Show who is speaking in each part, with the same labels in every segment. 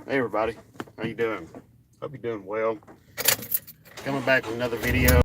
Speaker 1: Hey everybody, how you doing? Hope you're doing well. Coming back with another video.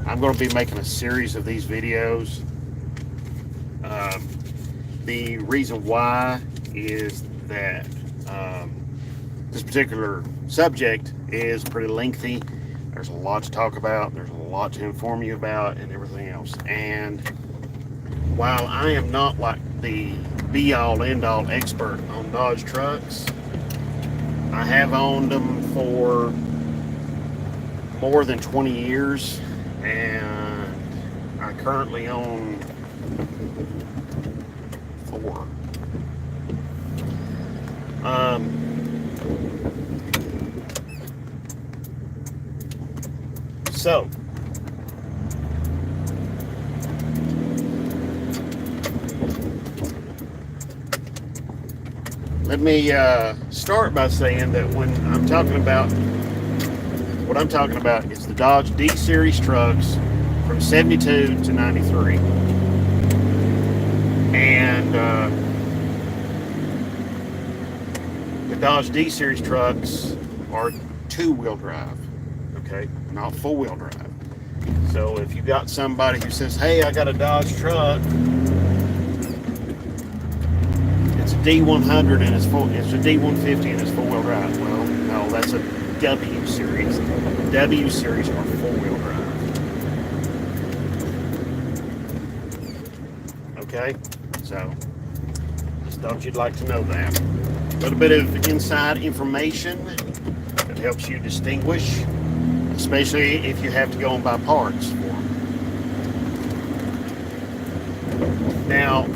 Speaker 1: I'm going to be making a series of these videos. Um, the reason why is that this particular subject is pretty lengthy. There's a lot to talk about. There's a lot to inform you about and everything else. And while I am not like the be-all, end-all expert on Dodge trucks, I have owned them for more than 20 years, and I currently own 4. So, let me start by saying that when I'm talking about, what I'm talking about is the Dodge D-Series trucks from 72 to 93. And the Dodge D-Series trucks are 2-wheel drive, okay, not 4-wheel drive. So if you got somebody who says, hey, I got a Dodge truck, it's a D100 and it's a D150 and it's 4-wheel drive. Well, no, that's a W series. W series are 4-wheel drive. Okay, so just thought you'd like to know that. A little bit of inside information that helps you distinguish, especially if you have to go and buy parts for them. Now,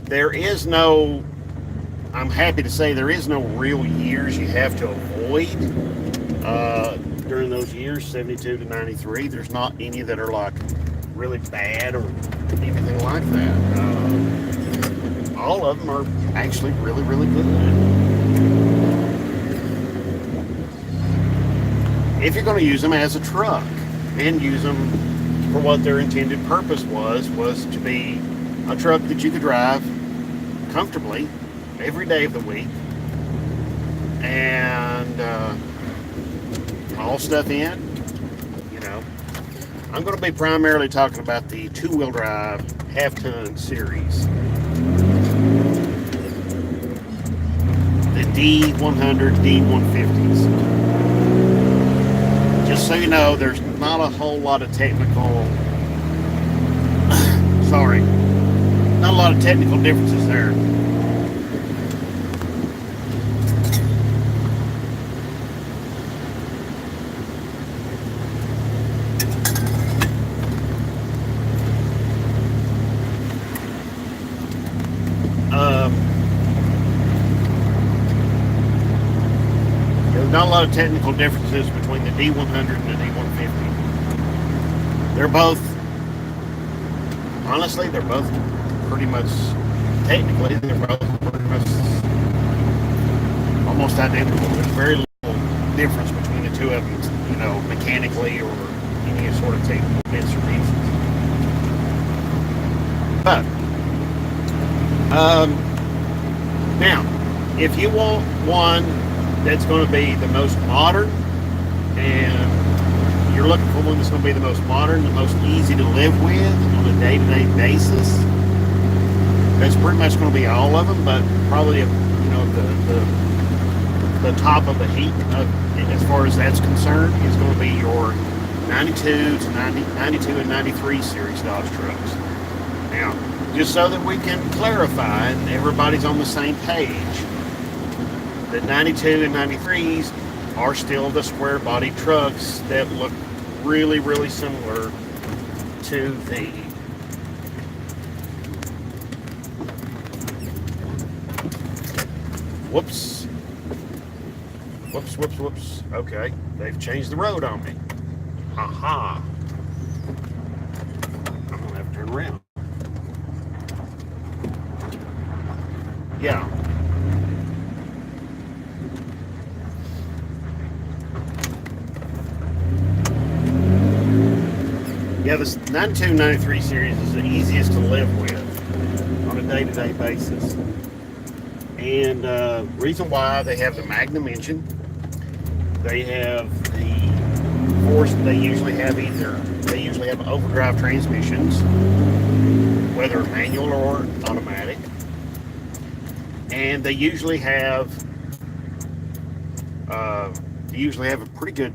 Speaker 1: there is no, I'm happy to say there is no real years you have to avoid during those years, 72 to 93. There's not any that are like really bad or anything like that. All of them are actually really, really good. If you're going to use them as a truck and use them for what their intended purpose was to be a truck that you could drive comfortably every day of the week and haul stuff in, you know. I'm going to be primarily talking about the 2-wheel drive half-ton series. The D100, D150s. Just so you know, there's not a whole lot of technical, not a lot of technical differences there. There's not a lot of technical differences between the D100 and the D150. They're both, honestly, they're both pretty much, technically, they're both pretty much almost identical. There's very little difference between the two of them, you know, mechanically or any sort of technical bits or pieces. But, now, if you want one that's going to be the most modern, and you're looking for one that's going to be the most modern, the most easy to live with on a day-to-day basis, that's pretty much going to be all of them, but probably, you know, the top of the heap as far as that's concerned is going to be your 92 and 93 series Dodge trucks. Now, just so that we can clarify and everybody's on the same page, the 92 and 93s are still the square body trucks that look really, really similar to the whoops. Okay, they've changed the road on me. Aha. I'm gonna have to turn around. Yeah. Yeah, this 92, 93 series is the easiest to live with on a day-to-day basis. And reason why they have the Magnum engine, they have the force. They usually have overdrive transmissions, whether manual or automatic, and they usually have a pretty good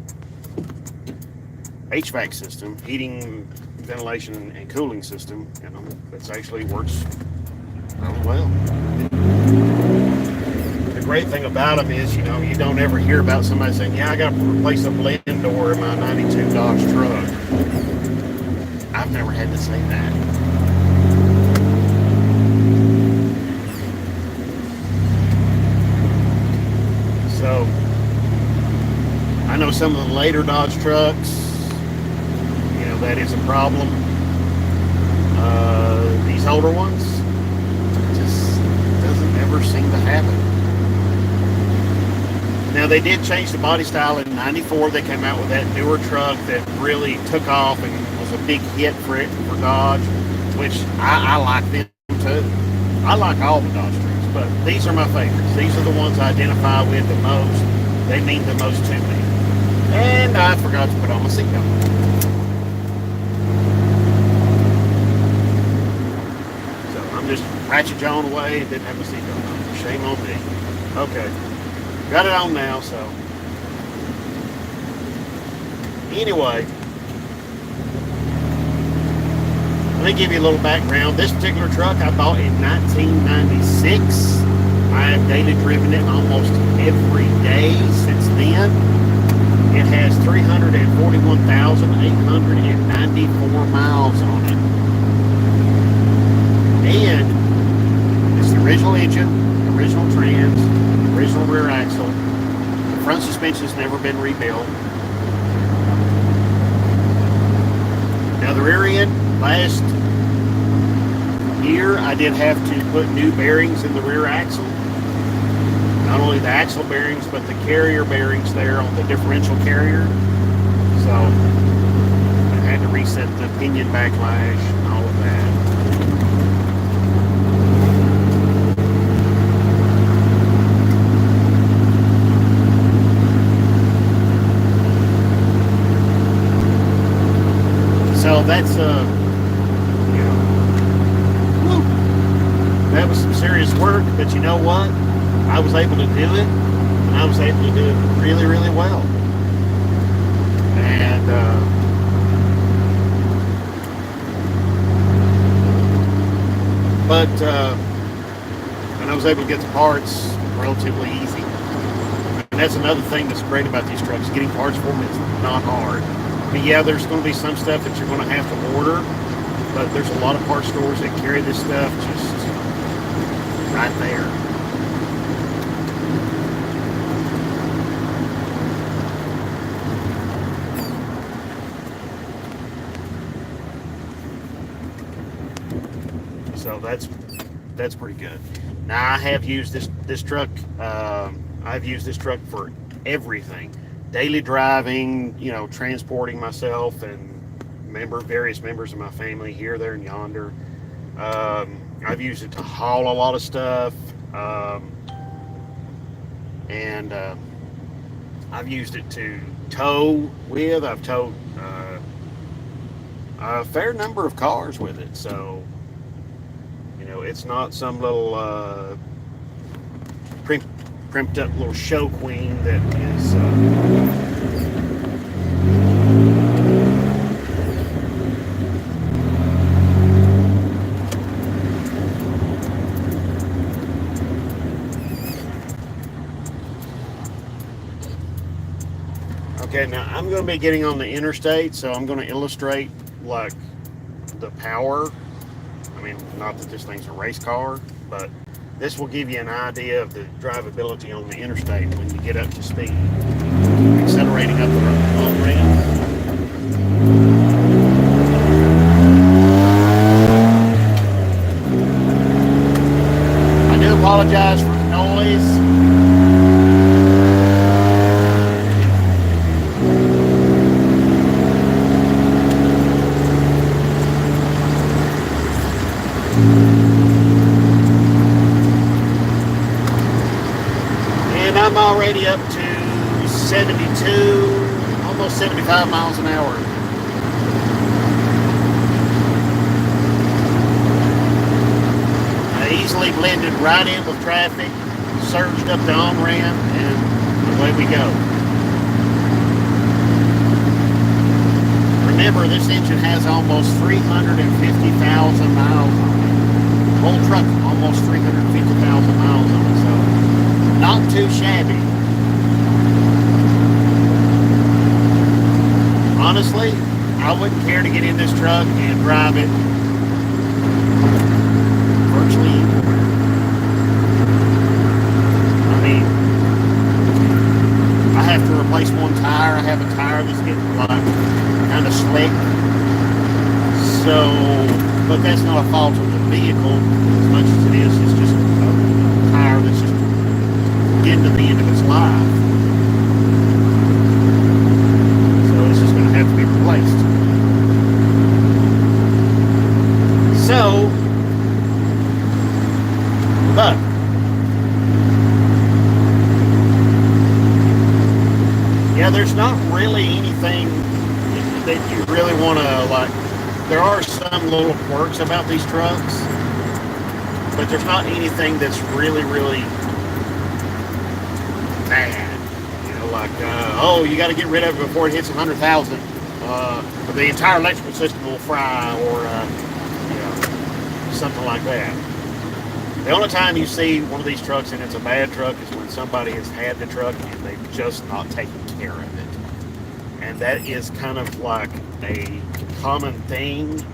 Speaker 1: HVAC system, heating, ventilation, and cooling system. That actually works really well. The great thing about them is, you don't ever hear about somebody saying, "Yeah, I got to replace a blend door in my '92 Dodge truck." I've never had to say that. So, I know some of the later Dodge trucks, that is a problem. These older ones, just doesn't ever seem to happen. Now, they did change the body style in '94. They came out with that newer truck that really took off and was a big hit for Dodge, which I like them too. I like all the Dodge trucks, but these are my favorites. These are the ones I identify with the most. They mean the most to me. And I forgot to put on my seatbelt. So I'm just ratchet jawing away. Didn't have my seatbelt on. Shame on me. Okay. Got it on now, so. Anyway. Let me give you a little background. This particular truck I bought in 1996. I have daily driven it almost every day since then. It has 341,894 miles on it. And it's the original engine, the original trans, the original rear axle. The front suspension's never been rebuilt. Now the rear end, last year I did have to put new bearings in the rear axle. Not only the axle bearings, but the carrier bearings there on the differential carrier. So I had to reset the pinion backlash and all of that. So that's that was some serious work, but you know what? I was able to do it, and I was able to do it really, really well. And I was able to get the parts relatively easy. And that's another thing that's great about these trucks. Getting parts for them is not hard. But yeah, there's going to be some stuff that you're going to have to order, but there's a lot of parts stores that carry this stuff just right there. So that's pretty good. Now I have used this truck. I've used this truck for everything. Daily driving, transporting myself and various members of my family here, there, and yonder. I've used it to haul a lot of stuff, and I've used it to tow with. I've towed a fair number of cars with it, so it's not some little primped up little show queen that is okay. Now I'm going to be getting on the interstate, so I'm going to illustrate like the power. I mean, not that this thing's a race car, but this will give you an idea of the drivability on the interstate when you get up to speed. Accelerating up the long ramp. I do apologize for the noise. already up to 72, almost 75 miles an hour. I easily blended right in with traffic, surged up the on-ramp, and away we go. Remember, this engine has almost 350,000 miles on it. Whole truck, almost 350,000 miles on it, so not too shabby. Honestly, I wouldn't care to get in this truck and drive it virtually anywhere. I mean, I have to replace one tire. I have a tire that's getting like kind of slick. So, but that's not a fault of the vehicle as much as it is. It's just a tire that's just getting to the end of its life. So it's just going to have to be replaced. So, but yeah, there's not really anything that you really want to like. There are some little quirks about these trucks, but there's not anything that's really, really bad. You know, like, oh, you got to get rid of it before it hits 100,000. Or the entire electrical system will fry, or you know, something like that. The only time you see one of these trucks and it's a bad truck is when somebody has had the truck and they've just not taken care of it. And that is kind of like a common thing.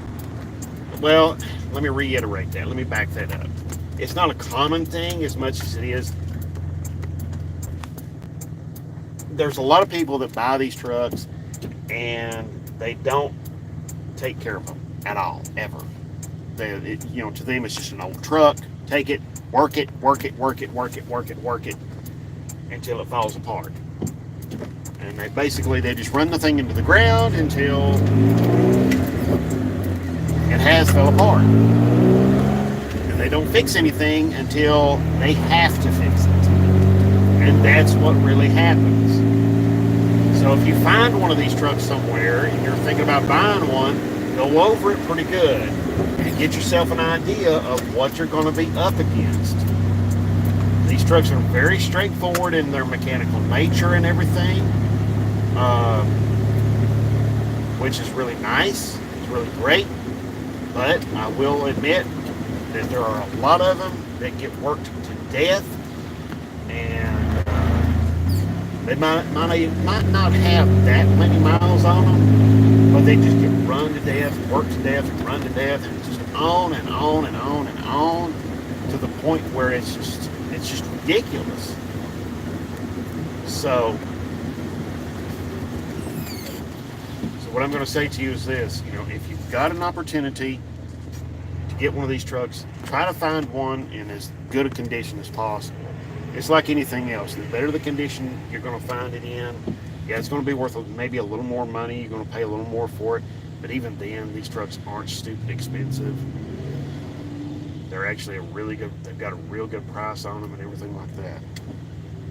Speaker 1: Well, let me reiterate that. Let me back that up. It's not a common thing as much as it is. There's a lot of people that buy these trucks and they don't take care of them at all, ever. You know, to them it's just an old truck. Take it, work it, work it, work it, work it, work it, work it, until it falls apart. And they just run the thing into the ground until it has fell apart. And they don't fix anything until they have to fix it. And that's what really happens. So if you find one of these trucks somewhere and you're thinking about buying one, go over it pretty good and get yourself an idea of what you're going to be up against. These trucks are very straightforward in their mechanical nature and everything, which is really nice. It's really great. But I will admit that there are a lot of them that get worked to death, and they might not have that many miles on them, but they just get run to death, worked to death, and run to death, and it's just on and on and on and on to the point where it's just ridiculous. So what I'm going to say to you is this: you know, if you've got an opportunity to get one of these trucks, try to find one in as good a condition as possible. It's like anything else. The better the condition you're going to find it in, yeah, it's going to be worth maybe a little more money. You're going to pay a little more for it. But even then, these trucks aren't stupid expensive. They're actually they've got a real good price on them and everything like that.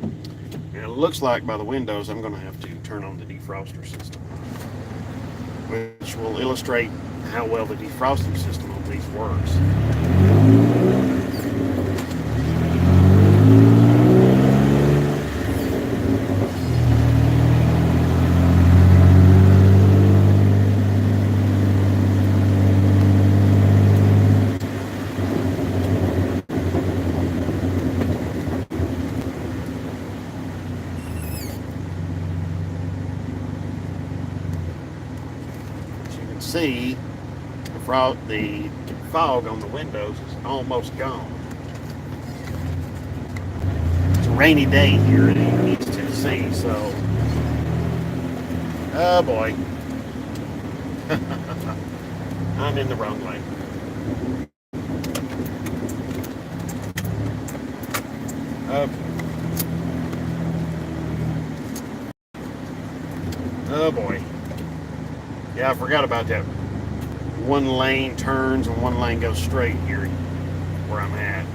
Speaker 1: And it looks like by the windows, I'm going to have to turn on the defroster system, which will illustrate how well the defrosting system on these works. See, the fog on the windows is almost gone. It's a rainy day here in East Tennessee, so oh boy, I'm in the wrong lane. Okay. Oh boy. Yeah, I forgot about that. One lane turns and one lane goes straight here where I'm at.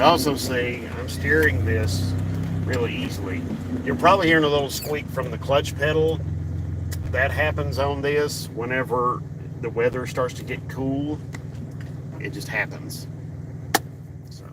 Speaker 1: You also see I'm steering this really easily. You're probably hearing a little squeak from the clutch pedal. That happens on this whenever the weather starts to get cool. It just happens. So.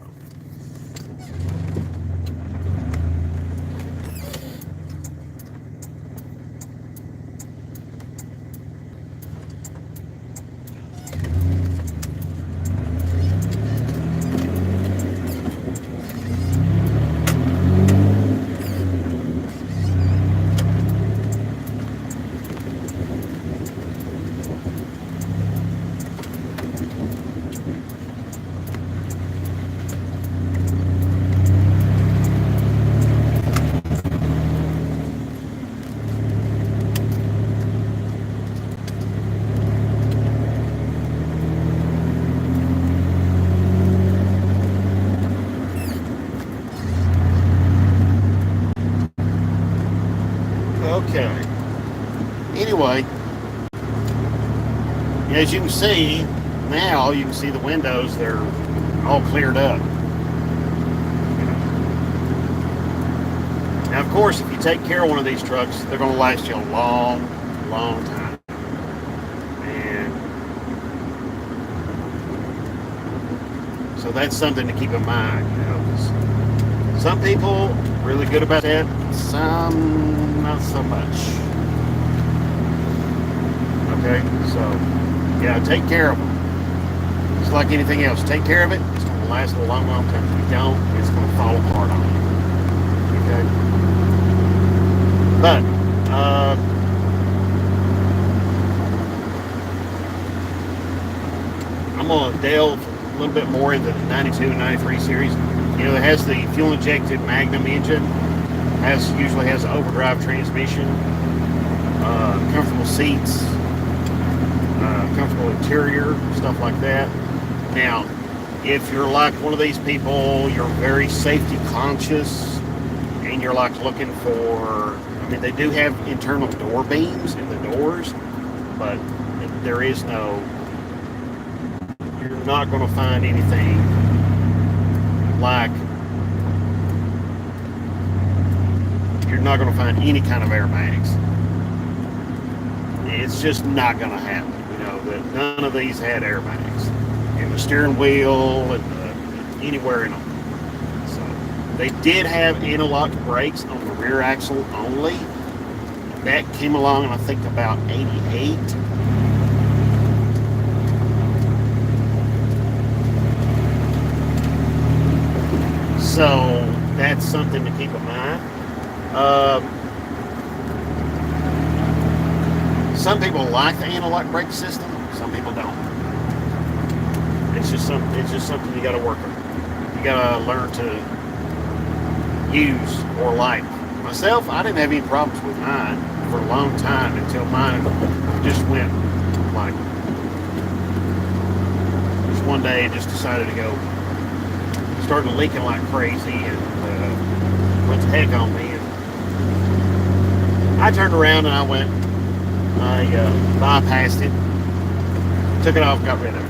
Speaker 1: Okay. Anyway, as you can see, now you can see the windows, they're all cleared up. Now, of course, if you take care of one of these trucks, they're going to last you a long, long time. And so that's something to keep in mind, you know, 'cause some people really good about that, some not so much. Okay, so yeah, take care of them. It's like anything else. Take care of it. It's going to last a long, long time. If you don't, it's going to fall apart on you. Okay, but I'm going to delve a little bit more into the 92 and 93 series. You know, it has the fuel-injected Magnum engine. Usually has an overdrive transmission, comfortable seats, comfortable interior, stuff like that. Now, if you're like one of these people, you're very safety conscious, and you're like looking for, I mean, they do have internal door beams in the doors, but there is no, you're not going to find anything like, you're not going to find any kind of airbags. It's just not going to happen. You know, that none of these had airbags in the steering wheel and anywhere in them. So they did have anti-lock brakes on the rear axle only. That came along, I think, about 88. So that's something to keep in mind. Some people like the anti-lock brake system. Some people don't. It's just something you got to work on. You got to learn to use or like. Myself, I didn't have any problems with mine for a long time until mine just went like, just one day it just decided to go, started leaking like crazy and went to heck on me. And I turned around and I bypassed it, took it off, got rid of it.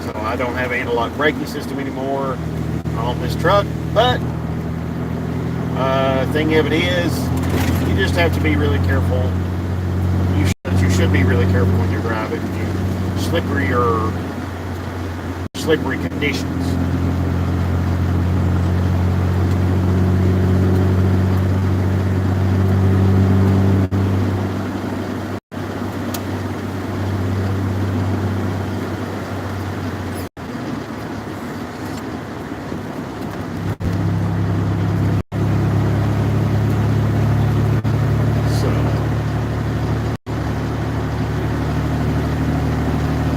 Speaker 1: So I don't have an anti-lock braking system anymore on this truck, but thing of it is, you just have to be really careful. You should be really careful when you're driving in slippery conditions.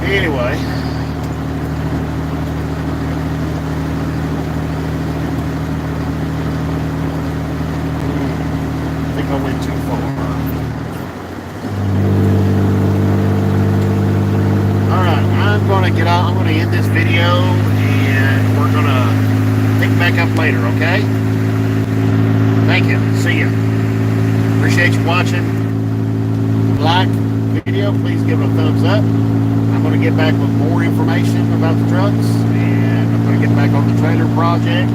Speaker 1: Anyway, I think I went too far. Alright, I'm going to get out. I'm going to end this video and we're going to pick back up later, okay? Thank you. See ya. Appreciate you watching. Like the video, please give it a thumbs up. I'm going to get back with more information about the trucks and going to get back on the trailer project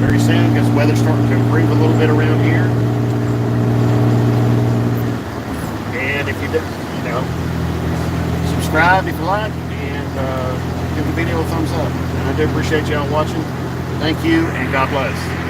Speaker 1: very soon because the weather's starting to improve a little bit around here. And if you do, subscribe if you like, and give the video a thumbs up. And I do appreciate y'all watching. Thank you, and God bless.